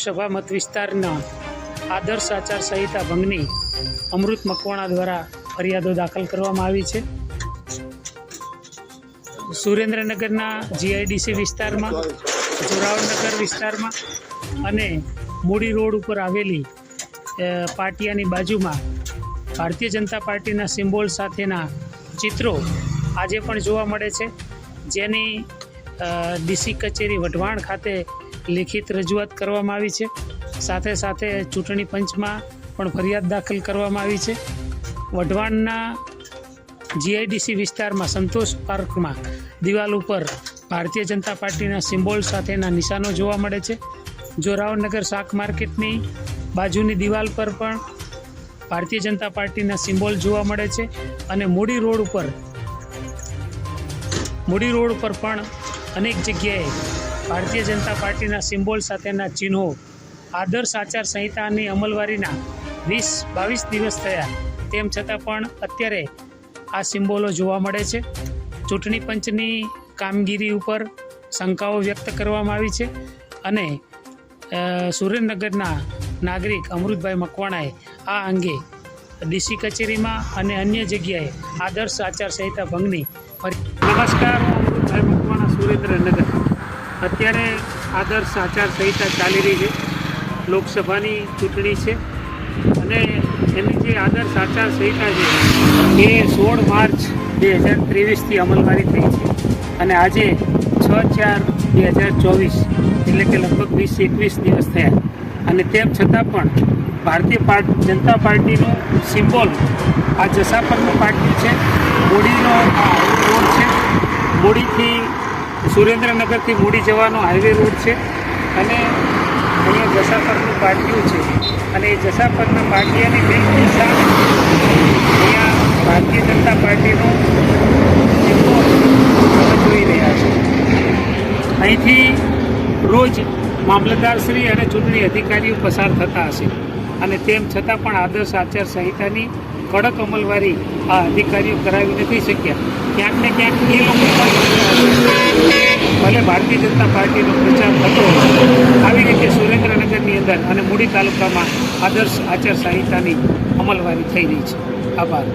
લોકસભા મત વિસ્તારના આદર્શ આચારસંહિતા ભંગની અમૃત મકવાણા દ્વારા ફરિયાદો દાખલ કરવામાં આવી છે. સુરેન્દ્રનગરના જીઆઈડીસી વિસ્તારમાં, જોરાવનગર વિસ્તારમાં અને મૂડી રોડ ઉપર આવેલી પાટિયાની બાજુમાં ભારતીય જનતા પાર્ટીના સિમ્બોલ સાથેના ચિત્રો આજે પણ જોવા મળે છે, જેની ડીસી કચેરી વઢવાણ ખાતે લેખિત રજૂઆત કરવામાં આવી છે. સાથે સાથે ચૂંટણી પંચમાં પણ ફરિયાદ દાખલ કરવામાં આવી છે. વઢવાણના જીઆઈડીસી વિસ્તારમાં સંતોષ પાર્કમાં દિવાલ ઉપર ભારતીય જનતા પાર્ટીના સિમ્બોલ સાથેના નિશાનો જોવા મળે છે. જોરાવનગર શાક માર્કેટની બાજુની દિવાલ પર પણ ભારતીય જનતા પાર્ટીના સિમ્બોલ જોવા મળે છે અને મૂડી રોડ ઉપર પણ અનેક જગ્યાએ ભારતીય જનતા પાર્ટીના સિમ્બોલ સાથેના ચિહ્નો આદર્શ આચારસંહિતાની અમલવારીના 20-22 દિવસ થયા, તેમ છતાં પણ અત્યારે આ સિમ્બોલો જોવા મળે છે. ચૂંટણી પંચની કામગીરી ઉપર શંકાઓ વ્યક્ત કરવામાં આવી છે અને સુરેન્દ્રનગરના નાગરિક અમૃતભાઈ મકવાણાએ આ અંગે ડીસી કચેરીમાં અને અન્ય જગ્યાએ આદર્શ આચારસંહિતા ભંગની. નમસ્કાર, હું અમૃતભાઈ મકવાણા, સુરેન્દ્રનગર. અત્યારે આદર્શ આચારસંહિતા ચાલી રહી છે, લોકસભાની ચૂંટણી છે અને એની જે આદર્શ આચારસંહિતા છે એ 16 માર્ચ 2023થી અમલવારી થઈ છે અને આજે 6/4/2024 એટલે કે લગભગ 20-21 દિવસ થયા અને તેમ છતાં પણ ભારતીય જનતા પાર્ટીનું સિમ્બોલ આ જસાપરનું પાટિયું છે. મૂડીનો રોડ છે, મૂડીથી સુરેન્દ્રનગરથી મૂડી જવાનો હાઈવે રોડ છે અને અહીંયા જસાપરનું પાટિયું છે અને એ જસાપરના પાટિયાની બે સામે અહીંયા ભારતીય જનતા પાર્ટીનું સિમ્બોલ જોઈ રહ્યા છે. અહીંથી રોજ મામલતદારશ્રી અને ચૂંટણી અધિકારીઓ પસાર થતા હશે અને તેમ છતાં પણ આદર્શ આચારસંહિતાની કડક અમલવારી આ અધિકારીઓ કરાવી નથી શક્યા. ક્યાંક ને ક્યાંક એ લોકો ભલે ભારતીય જનતા પાર્ટીનો પ્રચાર થતો આવી રીતે સુરેન્દ્રનગરની અંદર અને મૂડી તાલુકામાં આદર્શ આચારસંહિતાની અમલવારી થઈ રહી છે. આભાર.